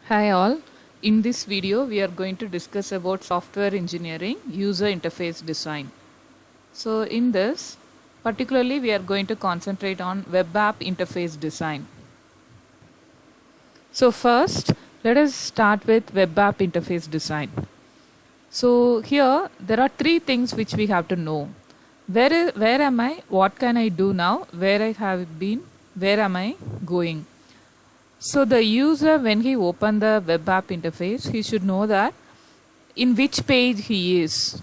Hi all. In this video we are going to discuss about software engineering user interface design. So in this particularly we are going to concentrate on web app interface design. So first let us start with web app interface design. So here there are three things which we have to know. Where am I? What can I do now? Where I have been? Where am I going? So the user, when he open the web app interface, he should know that in which page he is.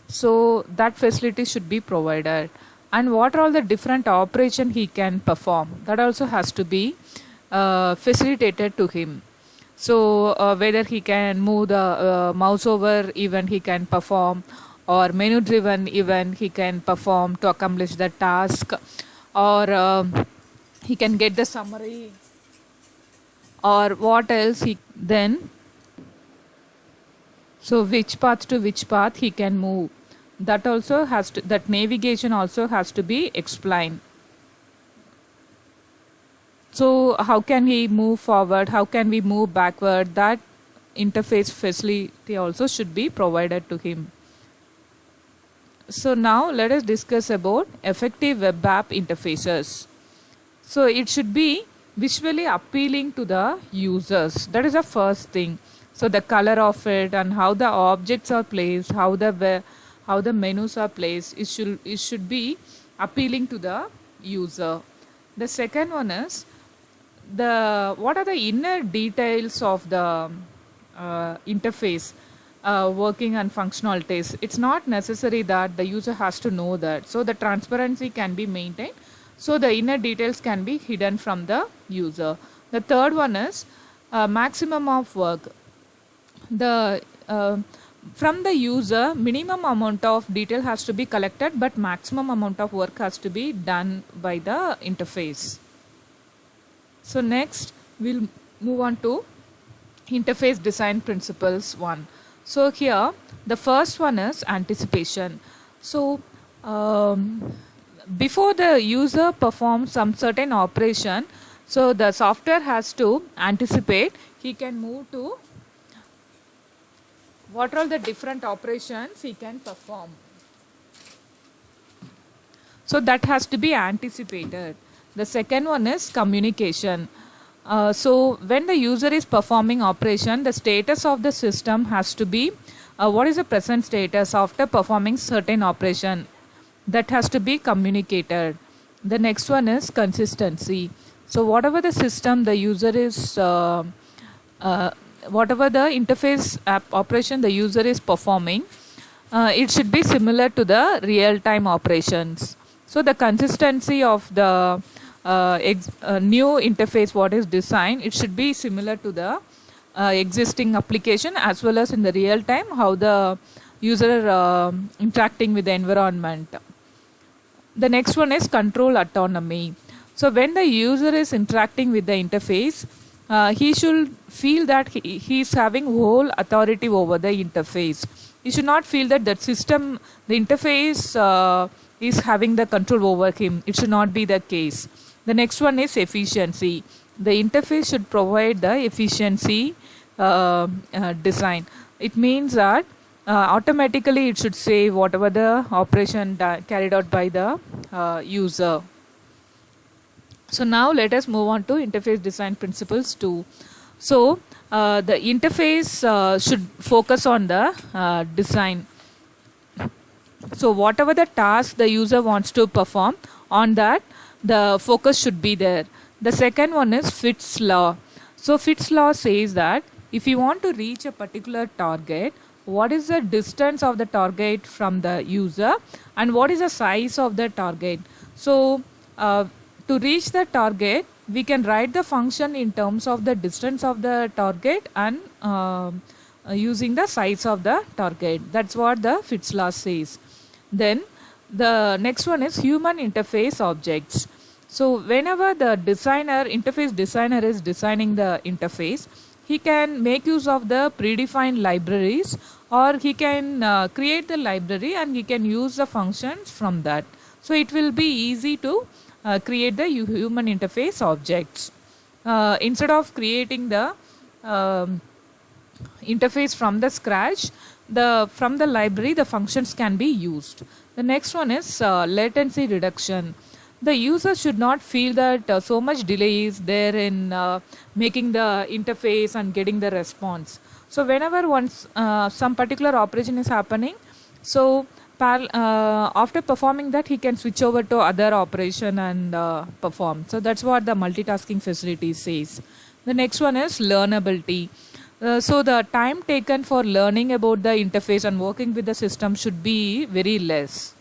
So that facility should be provided. And what are all the different operation he can perform, that also has to be facilitated to him. So whether he can move the mouse over event he can perform, or menu driven event he can perform to accomplish the task, or he can get the summary, or what else he then, so which path to which path he can move, that also has to, that navigation also has to be explained. So how can he move forward, how can we move backward, that interface facility also should be provided to him. So now let us discuss about effective web app interfaces. So it should be visually appealing to the users. That is the first thing. So the color of it and how the objects are placed, how the menus are placed, it should be appealing to the user. The second one is what are the inner details of the interface working and functionalities. It's not necessary that the user has to know that. So the transparency can be maintained, so the inner details can be hidden from the user. The third one is maximum of work. From the user, minimum amount of detail has to be collected, but maximum amount of work has to be done by the interface. So next we'll move on to interface design principles 1. So here the first one is anticipation. So before the user performs some certain operation, so the software has to anticipate he can move to what are all the different operations he can perform. So that has to be anticipated. The second one is communication. So when the user is performing operation, the status of the system has to be what is the present status after performing certain operation, that has to be communicated. The next one is consistency. So whatever the system the user is whatever the interface app operation the user is performing, it should be similar to the real-time operations. So the consistency of the new interface what is designed, it should be similar to the existing application, as well as in the real time how the user interacting with the environment. The next one is control autonomy. So when the user is interacting with the interface, he should feel that he is having whole authority over the interface. He should not feel that the interface is having the control over him. It should not be the case. The next one is efficiency. The interface should provide the efficiency design. It means that automatically it should say whatever the operation carried out by the user. So now let us move on to interface design principles 2. So the interface should focus on the design. So whatever the task the user wants to perform, on that the focus should be there. The second one is Fitts law. So Fitts law says that if you want to reach a particular target, what is the distance of the target from the user and what is the size of the target. So to reach the target, we can write the function in terms of the distance of the target and using the size of the target. That's what the Fitts law says. Then the next one is human interface objects. So whenever the interface designer is designing the interface, he can make use of the predefined libraries, or he can create the library and he can use the functions from that. So it will be easy to create the human interface objects. Instead of creating the um, interface from the scratch, from the library the functions can be used. The next one is latency reduction. The user should not feel that so much delay is there in making the interface and getting the response. So whenever once some particular operation is happening, so after performing that he can switch over to other operation and perform. So that's what the multitasking facility says. The next one is learnability. So the time taken for learning about the interface and working with the system should be very less.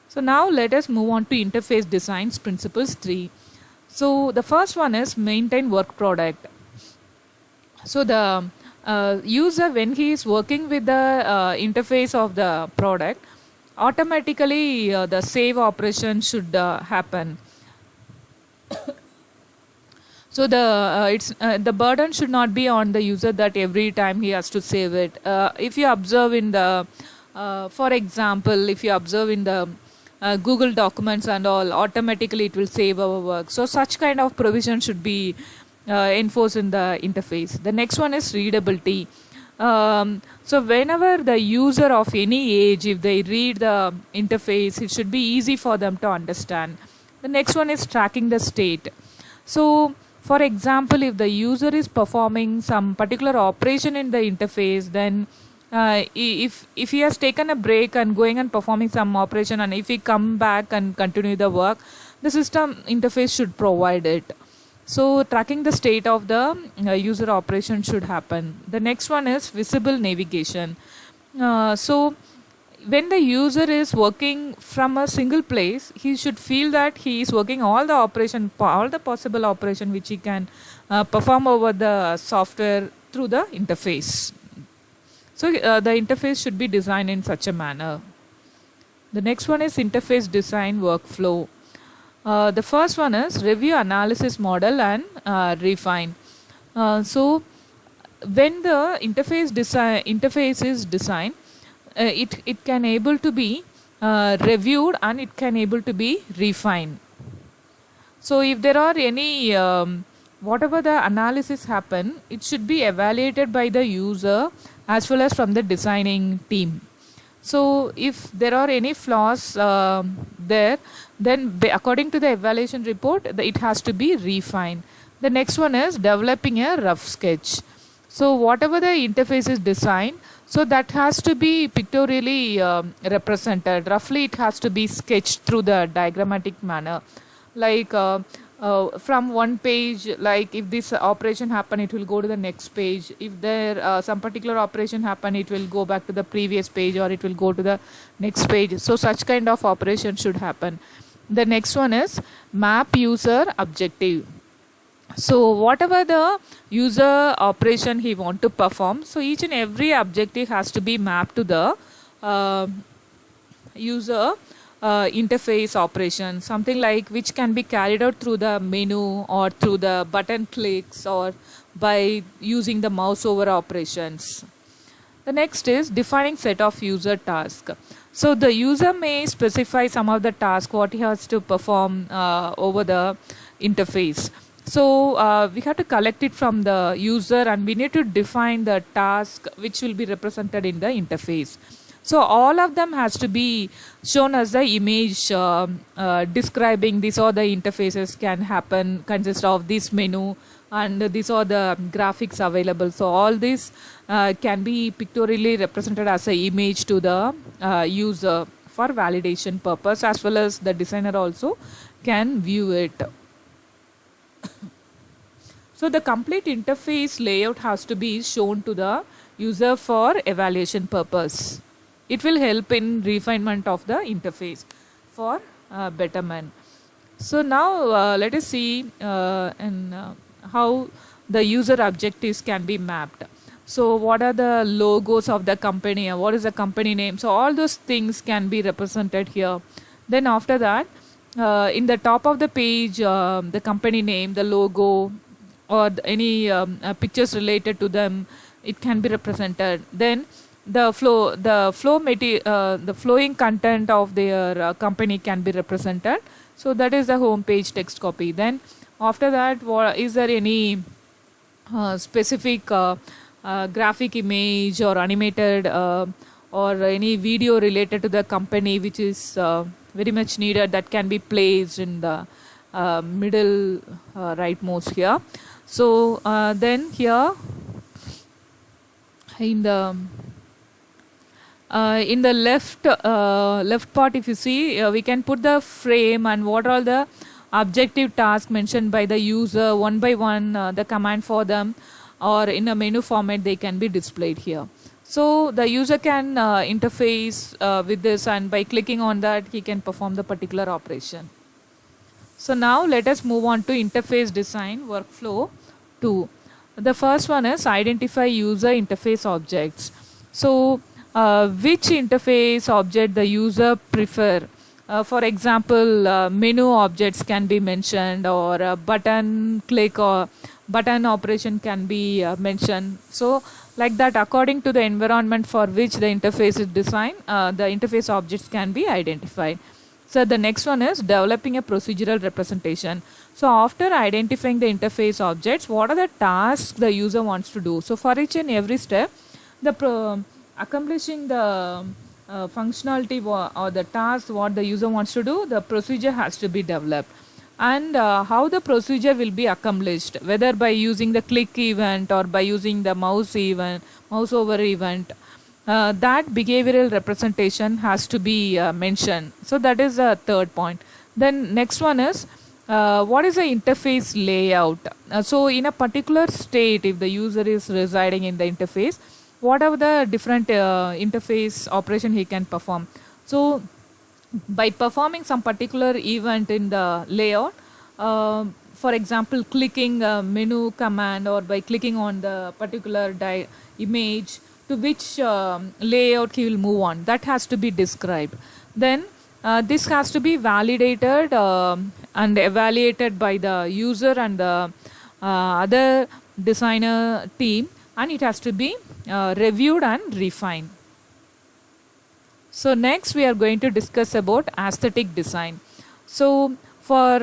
So now let us move on to interface designs principles 3. So the first one is maintain work product. So the user, when he is working with the interface of the product, automatically the save operation should happen. So the burden should not be on the user that every time he has to save it. If you observe in the, for example, if you observe in the Google Documents and all, automatically it will save our work. So such kind of provision should be enforced in the interface. The next one is readability. So whenever the user of any age, if they read the interface, it should be easy for them to understand. The next one is tracking the state. So for example, if the user is performing some particular operation in the interface, then if he has taken a break and going and performing some operation, and if he come back and continue the work, the system interface should provide it. So tracking the state of the user operation should happen. The next one is visible navigation. So when the user is working from a single place, he should feel that he is working all the possible operation which he can perform over the software through the interface. So the interface should be designed in such a manner. The next one is interface design workflow. The first one is review, analysis, model and refine. So when the interface is designed, it can able to be reviewed and it can able to be refined. So if there are any whatever the analysis happen, it should be evaluated by the user as well as from the designing team. So if there are any flaws there, then according to the evaluation report, it has to be refined. The next one is developing a rough sketch. So whatever the interface is designed, so that has to be pictorially represented. Roughly it has to be sketched through the diagrammatic manner. Like from one page, like if this operation happen, it will go to the next page. If there some particular operation happen, it will go back to the previous page or it will go to the next page. So such kind of operation should happen. The next one is map user objective. So whatever the user operation he want to perform, so each and every objective has to be mapped to the user interface operation, something like which can be carried out through the menu or through the button clicks or by using the mouse over operations. The next is defining set of user tasks. So the user may specify some of the tasks what he has to perform over the interface. So we have to collect it from the user and we need to define the task which will be represented in the interface. So all of them has to be shown as the image describing these are the interfaces can happen, consist of this menu and these are the graphics available. So all this can be pictorially represented as an image to the user for validation purpose, as well as the designer also can view it. So the complete interface layout has to be shown to the user for evaluation purpose. It will help in refinement of the interface for betterment. So now let us see how the user objectives can be mapped. So what are the logos of the company and what is the company name? So all those things can be represented here. Then after that, in the top of the page, the company name, the logo, or any pictures related to them, it can be represented. Then the flowing content of their company can be represented. So that is the home page text copy. Then after that, is there any specific graphic image or animated or any video related to the company which is very much needed, that can be placed in the middle rightmost here. So then here in the left part, if you see, we can put the frame and what are the objective tasks mentioned by the user one by one, the command for them, or in a menu format they can be displayed here. So the user can interface with this, and by clicking on that he can perform the particular operation. So now let us move on to interface design workflow 2. The first one is identify user interface objects. So which interface object the user prefer? For example, menu objects can be mentioned, or button click or button operation can be mentioned. So like that, according to the environment for which the interface is designed, the interface objects can be identified. So the next one is developing a procedural representation. So after identifying the interface objects, what are the tasks the user wants to do? So for each and every step, the accomplishing the functionality or the task what the user wants to do, the procedure has to be developed. And how the procedure will be accomplished, whether by using the click event or by using the mouse over event, that behavioral representation has to be mentioned. So that is the third point. Then next one is what is the interface layout? So in a particular state, if the user is residing in the interface, what are the different interface operation he can perform? So by performing some particular event in the layout, for example clicking a menu command, or by clicking on the particular image, to which layout he will move on, that has to be described. Then this has to be validated and evaluated by the user and the other designer team, and it has to be reviewed and refined. So next we are going to discuss about aesthetic design. So for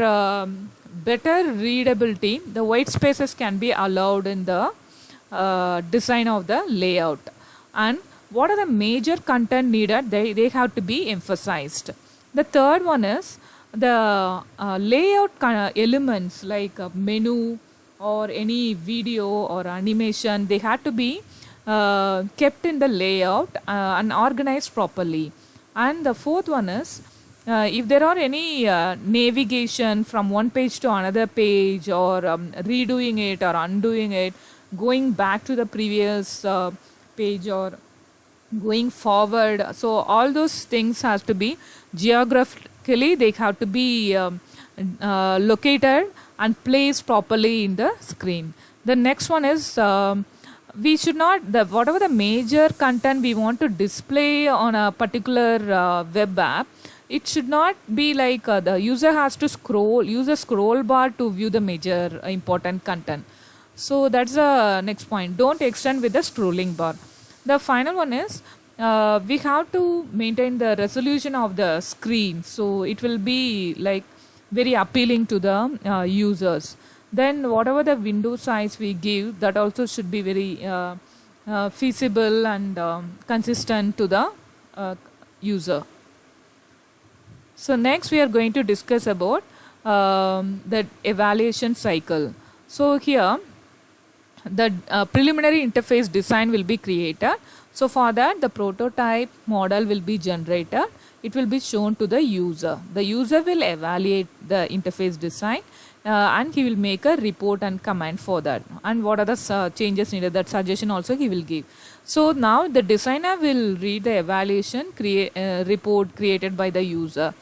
better readability, the white spaces can be allowed in the design of the layout. And what are the major content needed? They have to be emphasized. The third one is the layout elements like a menu or any video or animation, they have to be kept in the layout and organized properly. And the fourth one is if there are any navigation from one page to another page, or redoing it or undoing it, going back to the previous page or going forward, so all those things has to be geographically, they have to be located and placed properly in the screen. The next one is we should not, whatever the major content we want to display on a particular web app, it should not be like the user has to use a scroll bar to view the major important content. So that's the next point. Don't extend with the scrolling bar. The final one is we have to maintain the resolution of the screen, so it will be like very appealing to the users. Then whatever the window size we give, that also should be very feasible and consistent to the user. So next we are going to discuss about the evaluation cycle. So here the preliminary interface design will be created. So for that, the prototype model will be generated. It will be shown to the user. The user will evaluate the interface design and he will make a report and comment for that. And what are the changes needed, that suggestion also he will give. So now the designer will read the evaluation report created by the user.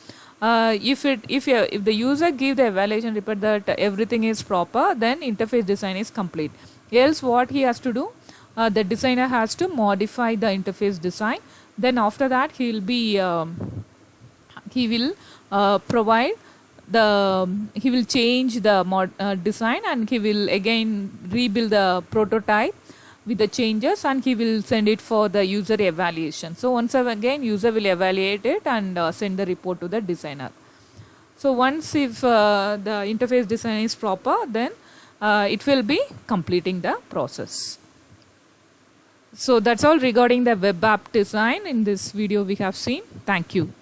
If the user give the evaluation report that everything is proper, then interface design is complete. Else what he has to do, the designer has to modify the interface design. Then after that he will change the design, and he will again rebuild the prototype with the changes, and he will send it for the user evaluation. So once again user will evaluate it and send the report to the designer. So once if the interface design is proper, then it will be completing the process. So that's all regarding the web app design in this video we have seen. Thank you.